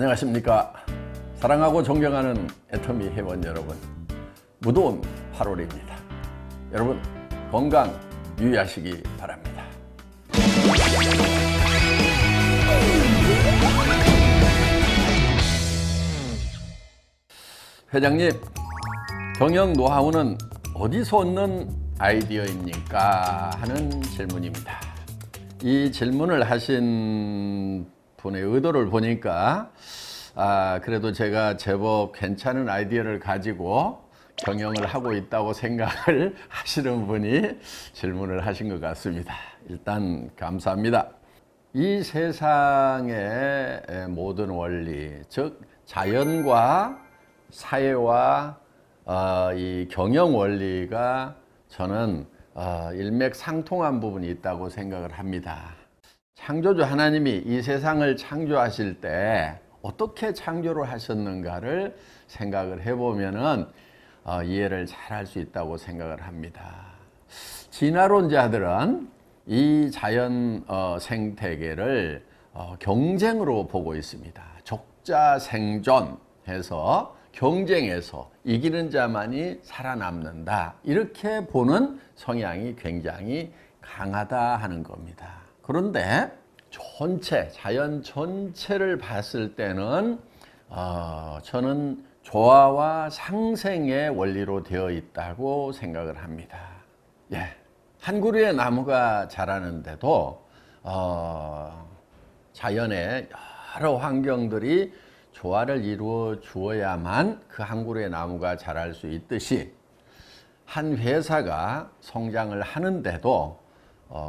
안녕하십니까. 사랑하고 존경하는 애터미 회원 여러분, 무더운 8월입니다. 여러분 건강 유의하시기 바랍니다. 회장님, 경영 노하우는 어디서 얻는 아이디어입니까? 하는 질문입니다. 이 질문을 하신 분의 의도를 보니까 그래도 제가 제법 괜찮은 아이디어를 가지고 경영을 하고 있다고 생각을 하시는 분이 질문을 하신 것 같습니다. 일단 감사합니다. 이 세상의 모든 원리, 즉 자연과 사회와 이 경영 원리가 저는 일맥상통한 부분이 있다고 생각을 합니다. 창조주 하나님이 이 세상을 창조하실 때 어떻게 창조를 하셨는가를 생각을 해보면은 이해를 잘 할 수 있다고 생각을 합니다. 진화론자들은 이 자연 생태계를 경쟁으로 보고 있습니다. 적자생존해서 경쟁에서 이기는 자만이 살아남는다, 이렇게 보는 성향이 굉장히 강하다 하는 겁니다. 그런데 전체, 자연 전체를 봤을 때는 저는 조화와 상생의 원리로 되어 있다고 생각을 합니다. 한 그루의 나무가 자라는데도 자연의 여러 환경들이 조화를 이루어 주어야만 그 한 그루의 나무가 자랄 수 있듯이, 한 회사가 성장을 하는데도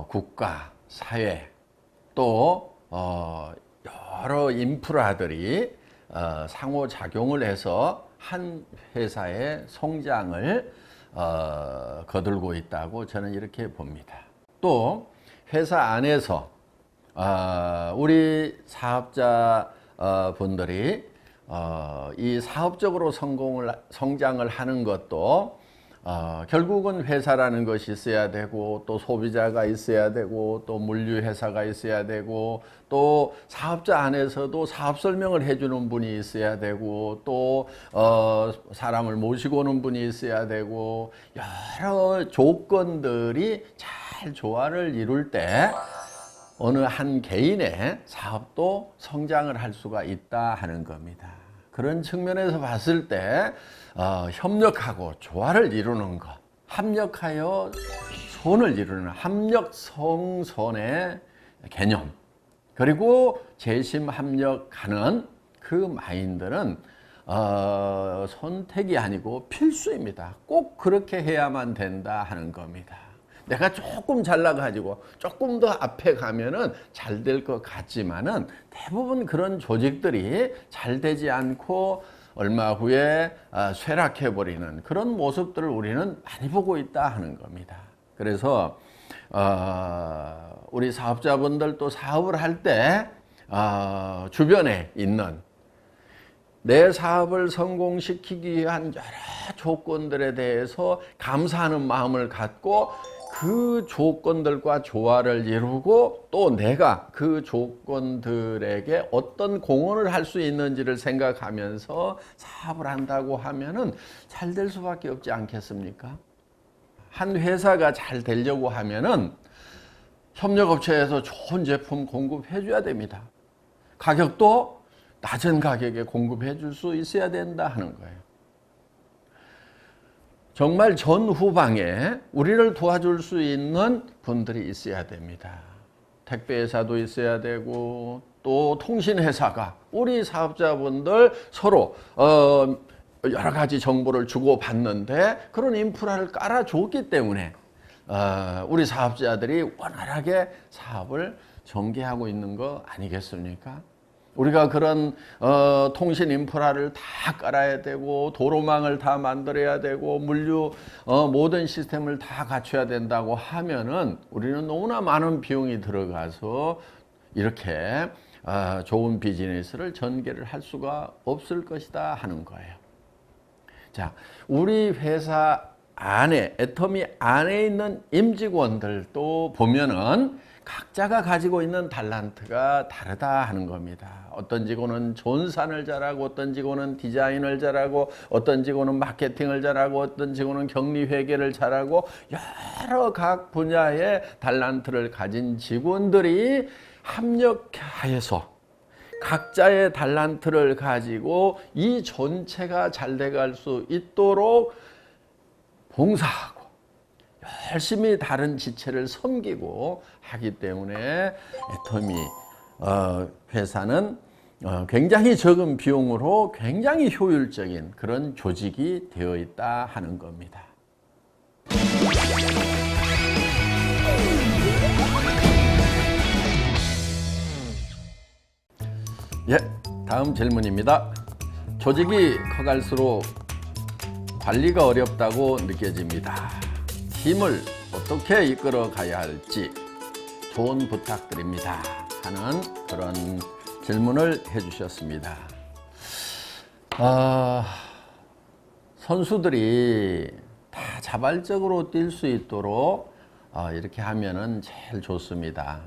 국가, 사회, 또 여러 인프라들이 상호작용을 해서 한 회사의 성장을 거들고 있다고 저는 이렇게 봅니다. 또 회사 안에서 우리 사업자 분들이 이 사업적으로 성장을 하는 것도 결국은 회사라는 것이 있어야 되고, 또 소비자가 있어야 되고, 또 물류회사가 있어야 되고, 또 사업자 안에서도 사업 설명을 해주는 분이 있어야 되고, 또 사람을 모시고 오는 분이 있어야 되고, 여러 조건들이 잘 조화를 이룰 때 어느 한 개인의 사업도 성장을 할 수가 있다 하는 겁니다. 그런 측면에서 봤을 때 협력하고 조화를 이루는 것, 합력하여 선을 이루는 합력성선의 개념, 그리고 재심합력하는 그 마인드는 선택이 아니고 필수입니다. 꼭 그렇게 해야만 된다 하는 겁니다. 내가 조금 잘나가지고 조금 더 앞에 가면은 잘 될 것 같지만은, 대부분 그런 조직들이 잘 되지 않고 얼마 후에 쇠락해버리는 그런 모습들을 우리는 많이 보고 있다 하는 겁니다. 그래서 우리 사업자분들 또 사업을 할 때 주변에 있는 내 사업을 성공시키기 위한 여러 조건들에 대해서 감사하는 마음을 갖고 그 조건들과 조화를 이루고, 또 내가 그 조건들에게 어떤 공헌을 할 수 있는지를 생각하면서 사업을 한다고 하면은 잘 될 수밖에 없지 않겠습니까? 한 회사가 잘 되려고 하면은 협력업체에서 좋은 제품 공급해 줘야 됩니다. 가격도 낮은 가격에 공급해 줄 수 있어야 된다 하는 거예요. 정말 전후방에 우리를 도와줄 수 있는 분들이 있어야 됩니다. 택배회사도 있어야 되고, 또 통신회사가 우리 사업자분들 서로 여러 가지 정보를 주고받는데 그런 인프라를 깔아줬기 때문에 우리 사업자들이 원활하게 사업을 전개하고 있는 거 아니겠습니까? 우리가 그런 통신 인프라를 다 깔아야 되고, 도로망을 다 만들어야 되고, 물류 모든 시스템을 다 갖춰야 된다고 하면은 우리는 너무나 많은 비용이 들어가서 이렇게 좋은 비즈니스를 전개를 할 수가 없을 것이다 하는 거예요. 자, 우리 회사 안에, 애터미 안에 있는 임직원들도 보면은 각자가 가지고 있는 달란트가 다르다 하는 겁니다. 어떤 직원은 존산을 잘하고, 어떤 직원은 디자인을 잘하고, 어떤 직원은 마케팅을 잘하고, 어떤 직원은 격리 회계를 잘하고, 여러 각 분야의 달란트를 가진 직원들이 합력하여서 각자의 달란트를 가지고 이 전체가 잘 돼갈 수 있도록 봉사하고 열심히 다른 지체를 섬기고 하기 때문에 애터미 회사는 굉장히 적은 비용으로 굉장히 효율적인 그런 조직이 되어 있다 하는 겁니다. 예, 다음 질문입니다. 조직이 커갈수록 관리가 어렵다고 느껴집니다. 팀을 어떻게 이끌어 가야 할지 조언 부탁드립니다 하는 그런 질문을 해주셨습니다. 선수들이 다 자발적으로 뛸 수 있도록 이렇게 하면은 제일 좋습니다.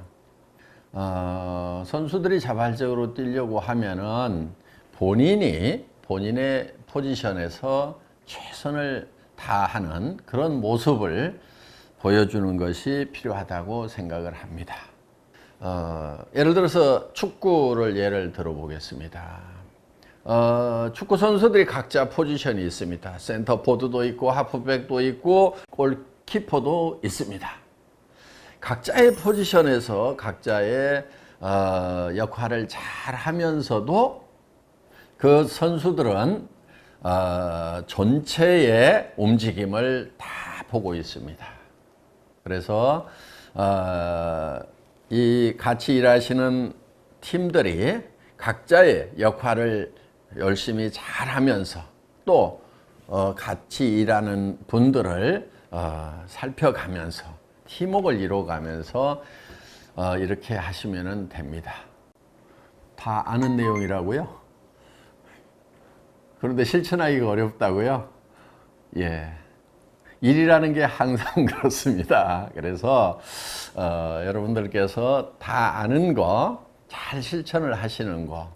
선수들이 자발적으로 뛰려고 하면은 본인의 포지션에서 최선을 다하는 그런 모습을 보여주는 것이 필요하다고 생각을 합니다. 예를 들어서 축구를 예를 들어보겠습니다. 축구 선수들이 각자 포지션이 있습니다. 센터포드도 있고 하프백도 있고 골키퍼도 있습니다. 각자의 포지션에서 각자의 역할을 잘 하면서도 그 선수들은 전체의 움직임을 다 보고 있습니다. 그래서 이 같이 일하시는 팀들이 각자의 역할을 열심히 잘 하면서 또 같이 일하는 분들을 살펴가면서 팀워크를 이루어가면서 이렇게 하시면 됩니다. 다 아는 내용이라고요? 그런데 실천하기가 어렵다고요? 예. 일이라는 게 항상 그렇습니다. 그래서 여러분들께서 다 아는 거 잘 실천을 하시는 거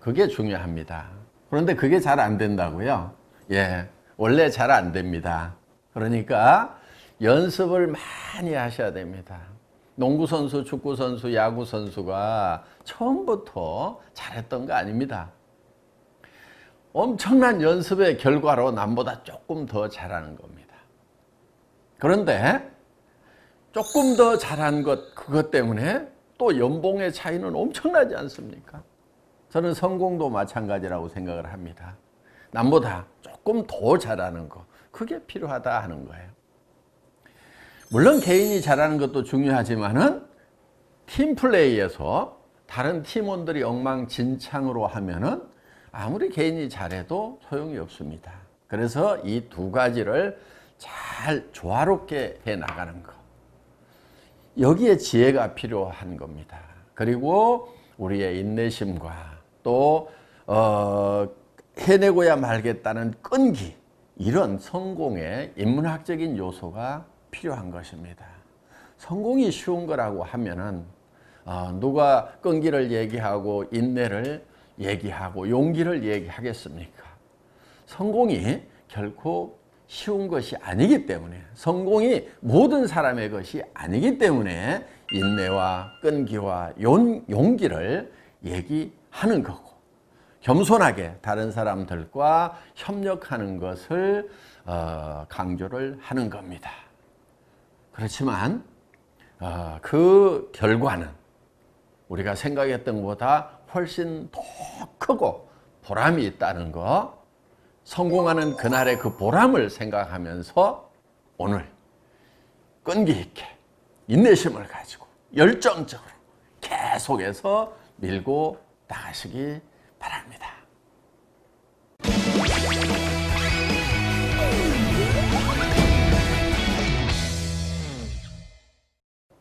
그게 중요합니다. 그런데 그게 잘 안 된다고요? 예. 원래 잘 안 됩니다. 그러니까 연습을 많이 하셔야 됩니다. 농구 선수, 축구 선수, 야구 선수가 처음부터 잘했던 거 아닙니다. 엄청난 연습의 결과로 남보다 조금 더 잘하는 겁니다. 그런데 조금 더 잘한 그것 때문에 또 연봉의 차이는 엄청나지 않습니까? 저는 성공도 마찬가지라고 생각을 합니다. 남보다 조금 더 잘하는 거, 그게 필요하다 하는 거예요. 물론 개인이 잘하는 것도 중요하지만은 팀플레이에서 다른 팀원들이 엉망진창으로 하면은 아무리 개인이 잘해도 소용이 없습니다. 그래서 이 두 가지를 잘 조화롭게 해 나가는 것. 여기에 지혜가 필요한 겁니다. 그리고 우리의 인내심과 또 해내고야 말겠다는 끈기, 이런 성공의 인문학적인 요소가 필요한 것입니다. 성공이 쉬운 거라고 하면은 누가 끈기를 얘기하고 인내를 얘기하고 용기를 얘기하겠습니까? 성공이 결코 쉬운 것이 아니기 때문에, 성공이 모든 사람의 것이 아니기 때문에 인내와 끈기와 용기를 얘기하는 거고, 겸손하게 다른 사람들과 협력하는 것을 강조를 하는 겁니다. 그렇지만 그 결과는 우리가 생각했던 것보다 훨씬 더 크고 보람이 있다는 거, 성공하는 그날의 그 보람을 생각하면서 오늘 끈기 있게 인내심을 가지고 열정적으로 계속해서 밀고 나가시기 바랍니다.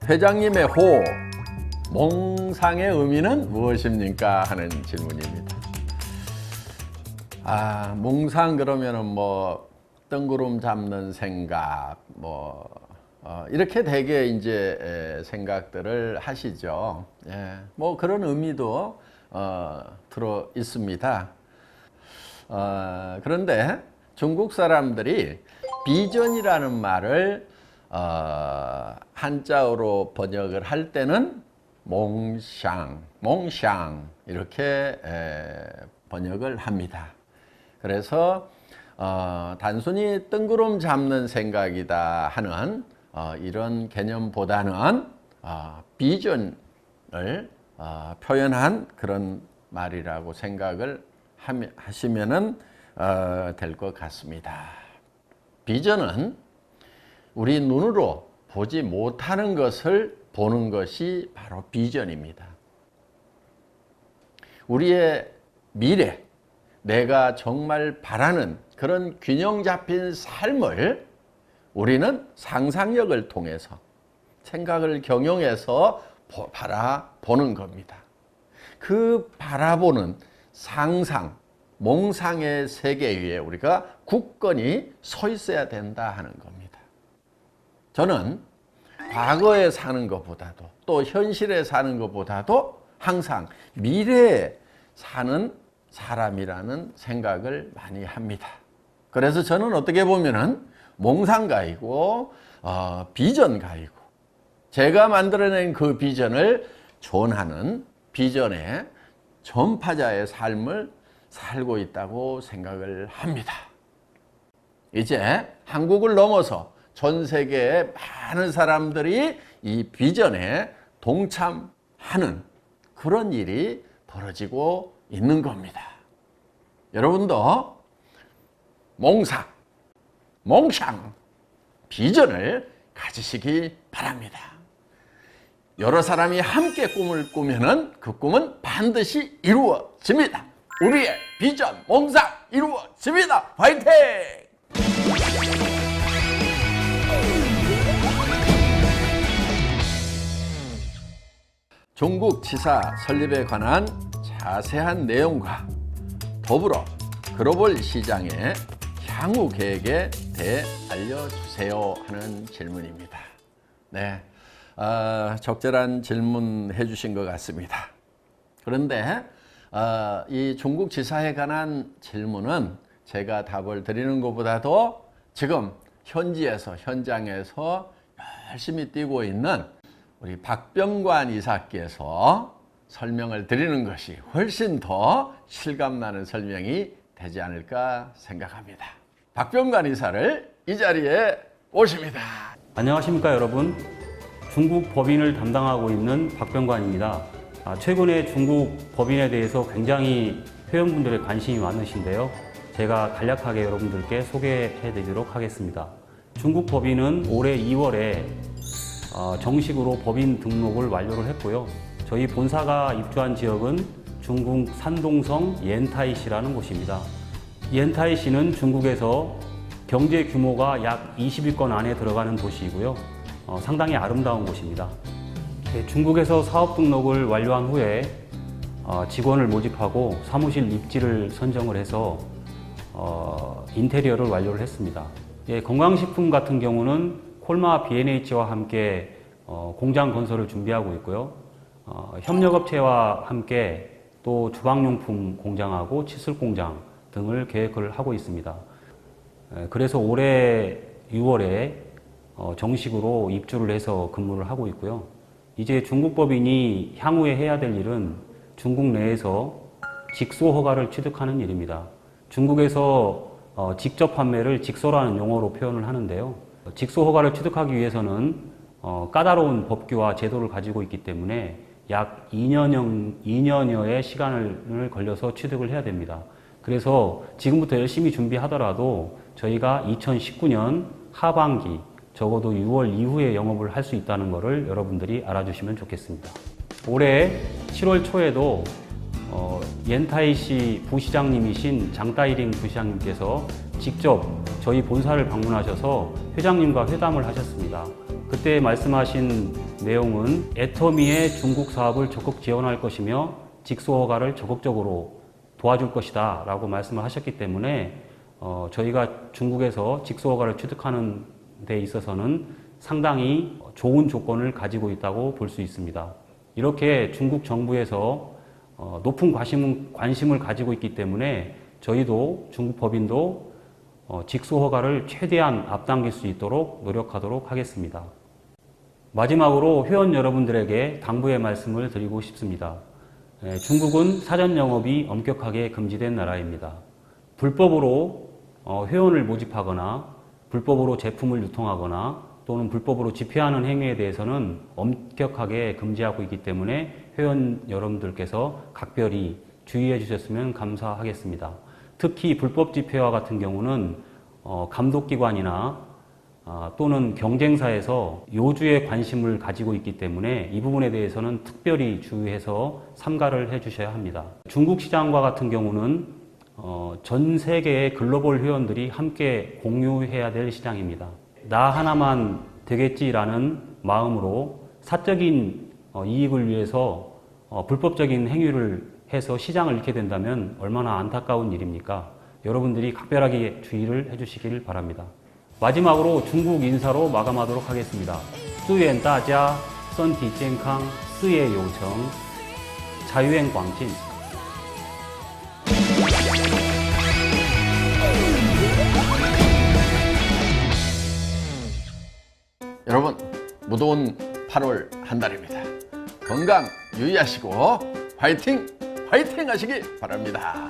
회장님의 호, 몽상의 의미는 무엇입니까? 하는 질문입니다. 몽상 그러면은 뭐 뜬구름 잡는 생각, 이렇게 되게 이제 생각들을 하시죠. 예, 뭐 그런 의미도 들어 있습니다. 그런데 중국 사람들이 비전이라는 말을 한자어로 번역을 할 때는 몽샹 이렇게 번역을 합니다. 그래서 단순히 뜬구름 잡는 생각이다 하는 이런 개념보다는 비전을 표현한 그런 말이라고 생각을 하시면 될 것 같습니다. 비전은 우리 눈으로 보지 못하는 것을 보는 것이 바로 비전입니다. 우리의 미래, 내가 정말 바라는 그런 균형 잡힌 삶을 우리는 상상력을 통해서 생각을 경영해서 바라보는 겁니다. 그 바라보는 상상, 몽상의 세계 위에 우리가 굳건히 서 있어야 된다 하는 겁니다. 저는 과거에 사는 것보다도 또 현실에 사는 것보다도 항상 미래에 사는 사람이라는 생각을 많이 합니다. 그래서 저는 어떻게 보면은 몽상가이고 비전가이고 제가 만들어낸 그 비전을 존하는 비전의 전파자의 삶을 살고 있다고 생각을 합니다. 이제 한국을 넘어서 전 세계의 많은 사람들이 이 비전에 동참하는 그런 일이 벌어지고 있는 겁니다. 여러분도 몽상, 비전을 가지시기 바랍니다. 여러 사람이 함께 꿈을 꾸면은 그 꿈은 반드시 이루어집니다. 우리의 비전, 몽상 이루어집니다. 화이팅! 중국 지사 설립에 관한 자세한 내용과 더불어 글로벌 시장의 향후 계획에 대해 알려주세요 하는 질문입니다. 네, 적절한 질문 해주신 것 같습니다. 그런데 이 중국 지사에 관한 질문은 제가 답을 드리는 것보다도 지금 현장에서 열심히 뛰고 있는 우리 박병관 이사께서 설명을 드리는 것이 훨씬 더 실감나는 설명이 되지 않을까 생각합니다. 박병관 이사를 이 자리에 모십니다. 안녕하십니까 여러분. 중국 법인을 담당하고 있는 박병관입니다. 최근에 중국 법인에 대해서 굉장히 회원분들의 관심이 많으신데요. 제가 간략하게 여러분들께 소개해 드리도록 하겠습니다. 중국 법인은 올해 2월에 정식으로 법인 등록을 완료를 했고요. 저희 본사가 입주한 지역은 중국 산동성 옌타이시라는 곳입니다. 옌타이시는 중국에서 경제 규모가 약 20위권 안에 들어가는 도시이고요. 상당히 아름다운 곳입니다. 중국에서 사업 등록을 완료한 후에 직원을 모집하고 사무실 입지를 선정을 해서 인테리어를 완료를 했습니다. 건강식품 같은 경우는 콜마 B&H와 함께 공장 건설을 준비하고 있고요. 협력업체와 함께 또 주방용품 공장하고 칫솔 공장 등을 계획을 하고 있습니다. 그래서 올해 6월에 정식으로 입주를 해서 근무를 하고 있고요. 이제 중국 법인이 향후에 해야 될 일은 중국 내에서 직소 허가를 취득하는 일입니다. 중국에서 직접 판매를 직소라는 용어로 표현을 하는데요. 직소 허가를 취득하기 위해서는 까다로운 법규와 제도를 가지고 있기 때문에 약 2년여의 시간을 걸려서 취득을 해야 됩니다. 그래서 지금부터 열심히 준비하더라도 저희가 2019년 하반기 적어도 6월 이후에 영업을 할 수 있다는 것을 여러분들이 알아주시면 좋겠습니다. 올해 7월 초에도 옌타이시 부시장님이신 장따이링 부시장님께서 직접 저희 본사를 방문하셔서 회장님과 회담을 하셨습니다. 그때 말씀하신 내용은 애터미의 중국 사업을 적극 지원할 것이며 직소 허가를 적극적으로 도와줄 것이다 라고 말씀을 하셨기 때문에 저희가 중국에서 직수허가를 취득하는 데 있어서는 상당히 좋은 조건을 가지고 있다고 볼 수 있습니다. 이렇게 중국 정부에서 높은 관심을 가지고 있기 때문에 저희도 중국 법인도 직수허가를 최대한 앞당길 수 있도록 노력하도록 하겠습니다. 마지막으로 회원 여러분들에게 당부의 말씀을 드리고 싶습니다. 중국은 사전 영업이 엄격하게 금지된 나라입니다. 불법으로 회원을 모집하거나 불법으로 제품을 유통하거나 또는 불법으로 집회하는 행위에 대해서는 엄격하게 금지하고 있기 때문에 회원 여러분들께서 각별히 주의해 주셨으면 감사하겠습니다. 특히 불법 집회와 같은 경우는 감독기관이나 또는 경쟁사에서 요주에 관심을 가지고 있기 때문에 이 부분에 대해서는 특별히 주의해서 삼가를 해 주셔야 합니다. 중국 시장과 같은 경우는 전 세계의 글로벌 회원들이 함께 공유해야 될 시장입니다. 나 하나만 되겠지라는 마음으로 사적인 이익을 위해서 불법적인 행위를 해서 시장을 잃게 된다면 얼마나 안타까운 일입니까? 여러분들이 각별하게 주의를 해주시길 바랍니다. 마지막으로 중국 인사로 마감하도록 하겠습니다. 祝愿大家身体健康, 事业有成,财源广进. 여러분, 무더운 8월 한 달입니다. 건강 유의하시고 화이팅! 화이팅 하시기 바랍니다.